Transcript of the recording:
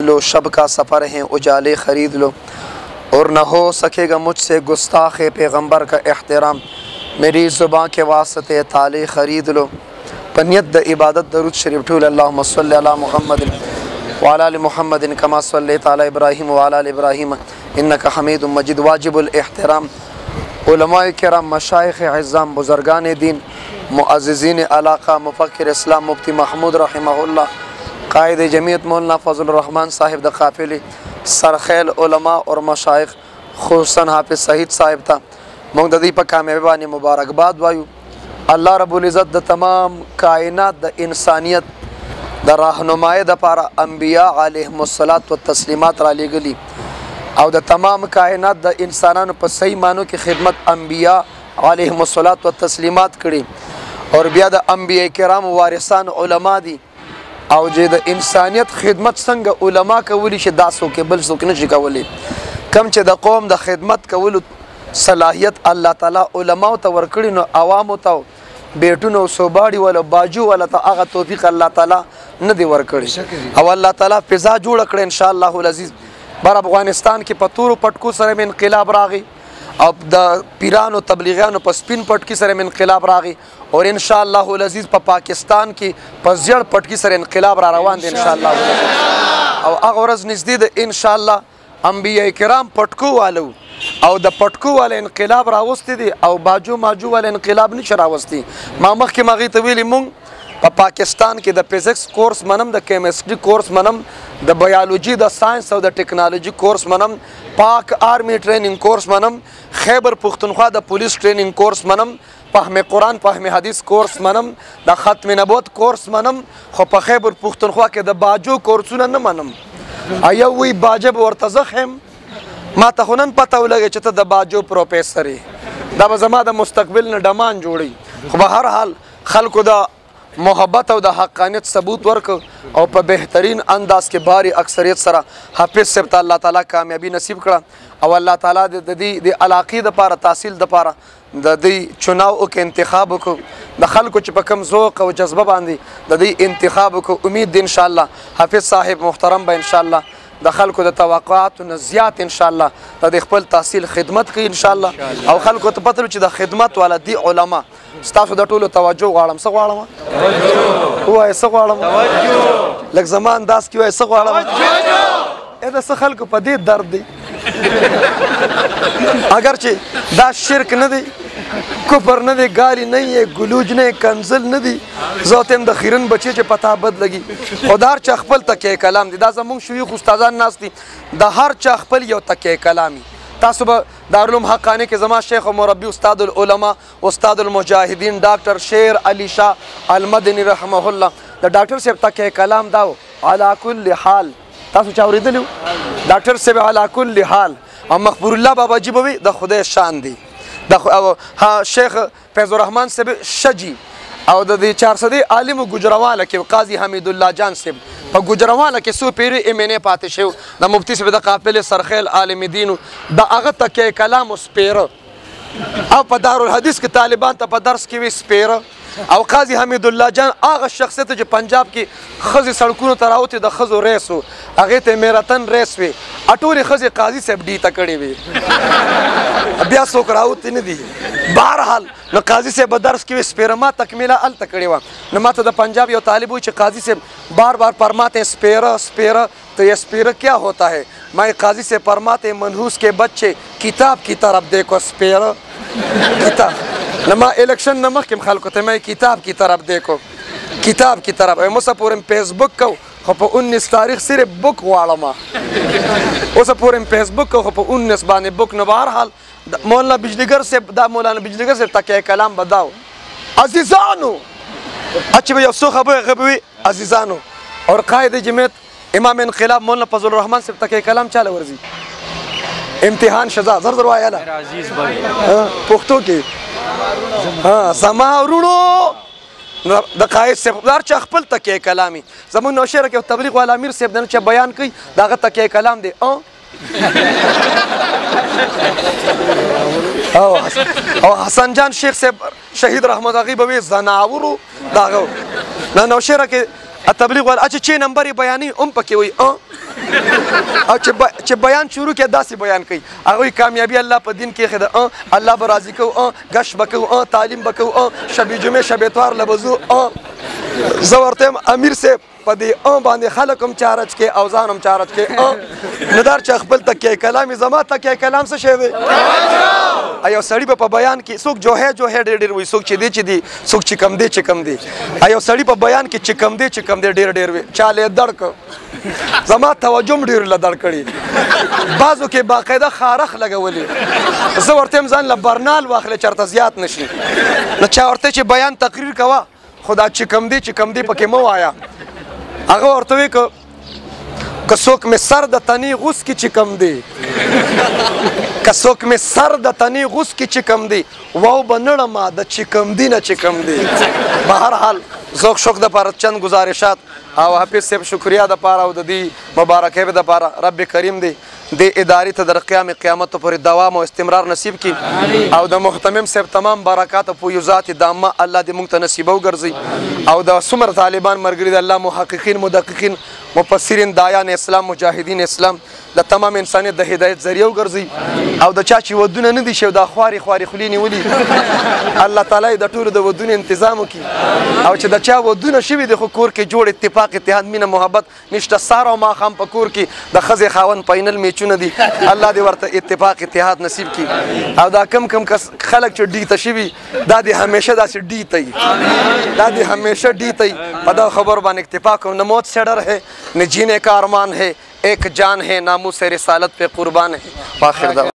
लो शब का सफ़र है उजाले ख़रीद लो और न हो सकेगा मुझसे गुस्ताख़ पैगम्बर का एहतराम मेरी ज़ुबान के वास्ते ताले ख़रीद लो पनियत द इबादत दरूद शरीफ ठूल अल्लाहुम्मा सल्लि अला मुहम्मद व अला आलि मुहम्मद कमा सल्लैता अला इब्राहीम व अला आलि इब्राहीम इन्नका हमीदुम मजीद वाजिबुल एहतराम उलमाए किराम मशाइख़ अज़्ज़ाम बुज़ुर्गान दीन मुअज़्ज़िज़ीन इलाक़ा मुफ़क्किर इस्लाम मुफ्ती महमूद रहमहुल्लाह कायद जमीयत मौलाना फजल रहमान साहिब द काफ़िले सरखैल उलमा और मशाइख़ खुसूसन हाफिज़ सईद साहिब था मुक़द्ददी पर कामयाबी मुबारकबाद वायु अल्लाह रब्बुल इज़्ज़त द तमाम कायनात द इंसानियत द रहनुमाई द पारा अंबिया अलैहिमुस्सलात व तस्लीमात रा लेगली और द तमाम कायनात द इंसानों पर सही मानो की खिदमत अंबिया अलैहिमुस्सलात व तस्लीमात करी और बिया द अंबिया किराम वारिसान उलमा दी और जे द इंसानियत खिदमत संग उलमा कवली श दासो के बल सो न कवली कम च द कौम द खिदमत कवल सलाहियत अल्लाह ताला उलमा त वर्कड़ी नो आवाम त बेटुनो सोबाड़ी वाला बाजू वाला त आगा तौफीक अल्लाह ताला न दी वर्कड़ी और अल्लाह ताला फिजा जोड़ कड़े इंशाअल्लाह अज़ीज़ बार अफगानिस्तान के पतूर पटकू सर में इनकलाब रागी अब द पीरान तबलीगान पर स्पिन पटकी सर में इनकलाब रागी और इंशाअल्लाह अज़ीज़ पाकिस्तान की पजड़ पटकी सर इनकलाब रवान दे इंशाअल्लाह और अगरज नज़दीद इंशाअल्लाह अंबिया किराम पटकू वालों और द पटकू वाले इनकलाब रावस्ती दी और बाजू माजू वाले इनकलाब नहीं रावस्ती मामख के मगी तवीली मुंग पाकिस्तान के द फिजिक्स कोर्स मनम द केमिस्ट्री कोर्स मनम द बायोलॉजी द साइंस और द टेक्नोलॉजी कोर्स मनम पाक आर्मी ट्रेनिंग कोर्स मनम खैबर पुख्तनख्वा द पुलिस ट्रेनिंग कोर्स मनम फ़हम कुरान फ़हम हदीस कोर्स मनम द ख़त्म नबूवत कोर्स मनम खो प खैबर पुख्तनख्वा के द बाजू कोर्सुना न मनम आया वही बाजब और तज़ख़म मा तहुनन पता लगे चत द बाजू प्रोफेसर द जमा द मुस्तकबिल न डमान जोड़ी बहर हाल खल्क़ द मोहब्बत और द हक़ानियत सबूत वर्क और पर बेहतरीन अंदाज के बारी अक्सरियत सरा हाफिज़ से अल्लाह ताला कामयाबी नसीब करा और अल्लाह ताला दी अलाक़ी द पारा तहसील द पारा दी चुनाव के इंतखाब को द खल्क़ च कम ज़ौक़ और जज्बा बांधी दी इंतखाब को उम्मीद इंशाअल्लाह हाफिज़ साहिब मुहतरम बा इंशाअल्लाह द खल्क़ द तवक़्क़ुआत नज़ियात इंशाअल्लाह द खपल तहसील खिदमत की इंशाअल्लाह और खल्क़ त पता च द खिदमत वाला दी उलमा स्ताफु द टोलो तवज्जो गाड़म स गाड़म हुआ ऐसा गाड़म लग ज़मान दास की ऐसा गाड़म ए स खल्क़ पदे दर्द दी अगर चे दा शिरक न दी कुफर न दे गाली नहीं है गुलूज ने कंजल न दी जोतेम द खिरन बचे चे पता बद लगी खुदार चखपल तक कलाम दी दा जमुंग शुयूख उस्तादान नास दी द हर चखपल यो तक कलामी तासुब दारुल हक्कानी के जमा शेख और मुरब्बी उस्तादुल उलमा उस्तादुल मुजाहिदीन डॉक्टर शेर अली शाह अल मदनी रहमहुल्लाह द डॉक्टर से तक कलाम दाओ अला कुल्ल हाल तासु चावरीदलु डॉक्टर से अला कुल्ल हाल और मकबूरुल्लाह बाबा जी भी द खुदे शान दी हाँ शेख फैज़ुर रहमान से भी शजी और दी 400 आलिम गुजरवाला के काजी हमीदुल्लाह जान से गुजरवाला के सो पेरी एमएनए पाते शेव द मुफ्ती से द काफ़िले सरखैल आलिम दीन द अगत के कलाम उस पेर अब पदारुल हदीस के तालिबान तब दर्स की भी स्पेर और काजी हमीदुल्लाह जान आग शख्सियत जो पंजाब की खज़ी सड़कों तराव थे द खज़ो रेस हो अगे ते मेरा तन रेस वे अटोरी खज़ी काजी से डी तकड़ी वे अभ्यास हो कराऊ तीन दी बहरहाल न काजी से बदर्स की स्पेरमा तकमीला अल तकड़ी वा न माता द पंजाब यो तालिबू च काजी से बार बार फरमाते स्पेरा स्पेरा तो ये स्पेरा क्या होता है मैं काजी से फरमाते मनहूस के बच्चे किताब की तरफ देखो स्पेरा किताब नमा इलेक्शन नमक के खाल को मैं किताब की तरफ देखो किताब की तरफ मुसा पूरे फेसबुक को खप 19 तारीख सिर्फ बुक वालमा उस पूरे फेसबुक को खप 19 बाने बुक नवार हाल मौलाना बिजलीगर से दा मौलाना बिजलीगर से तक कलाम बताओ अजीजानो अच्छे भैया सो खबर गबवी अजीजानो और कायदे जमीयत इमाम इनक़िलाब मौलाना फजल रहमान से तक कलाम चाले वर्जी इम्तिहान शजा जर जर वाया अजीज भाई पुख्तो के हाँ समारुणो द कायद से दार चखपल तक कलामी जमुन नौशेर के तबलीग वाला अमीर से दन च बयान की दागत तक कलाम दे और हसन जान शेख से शहीद रहमत अगी बवी जनावरू दागो ना नौशेर के तबलीग वाला अच्छा 6 नंबर बयानी पके हुई او چې بیان شروع کې داسې بیان کوي هغوی کامیابي الله په دین کې خده الله به راضي کوو ګشت به کوو تعلیم به کوو شب جمعې شب اتوار له به ځو زه ورته یم امیر صاحب په دې باندې خلک هم چارج کې او ځان هم چارج کې نو دار چې خپل تکیه کلام زما تکیه کلام څه شی دی یو سړي به په بیان کې څوک جوهه ډېر وي څوک چې دی څوک چې کم دی یو سړي په بیان کې چې کم دی ډېر وي چاله دړک زما توجه هم ډېر له دړ کړي بعضو کې باقاعده خارخ لګولي زه ورته یم ځان له برنال واخلې چېرته زیات نشي نو چا ورته چې بیان تقریر کوه خو دا چې کم دی پکې مه وایه هغه ورته وی که څوک مې سر د تنې غوس کې چې کم دی که څوک مې سر د تنې غوس کې چې کم دی واو به نړمه د چې کم دی نه چې کم دی به هر حال ذوق شوق دپاره چند گزارشات او حافظ صاحب شکریا دپاره او د دې مبارکۍ دپاره رب کریم دی دې ادارې ته در قیامت پورې دوام او استمرار نصیب کړي او د محتمم صاحب تمام برکات او فیوزات دامه الله دې موږ ته نصیبه وګرځي او د څومره طالبان ملګري د الله محققین مدققین مفسرین دایان اسلام مجاهدین اسلام د تمام انسانیت د هدایت ذریعه وګرځي او د چا چې ودونه نه دي شوي دا خوارې خولې نیولي الله تعالی د ټولو د ودونو انتظام وکړي او چې د چا ودونه شوي دي خو کور کې جوړ اتفاق اتحاد مینه محبت نشته سهار او ماښام په کور کې د ښځې خاوند فاینل میچونه دي الله دې ورته اتفاق اتحاد نصیب کړي او دا کم خلک چې ډی ته شوي دا دې همیشه داسې ډی ته وي دا دې همیشه ډی ته وي په دا خبر باندې اکتفا کوم نہ موت سے ڈر ہے نہ جینے کا ارمان ہے ایک جان ہے ناموس رسالت پہ قربان ہے آخر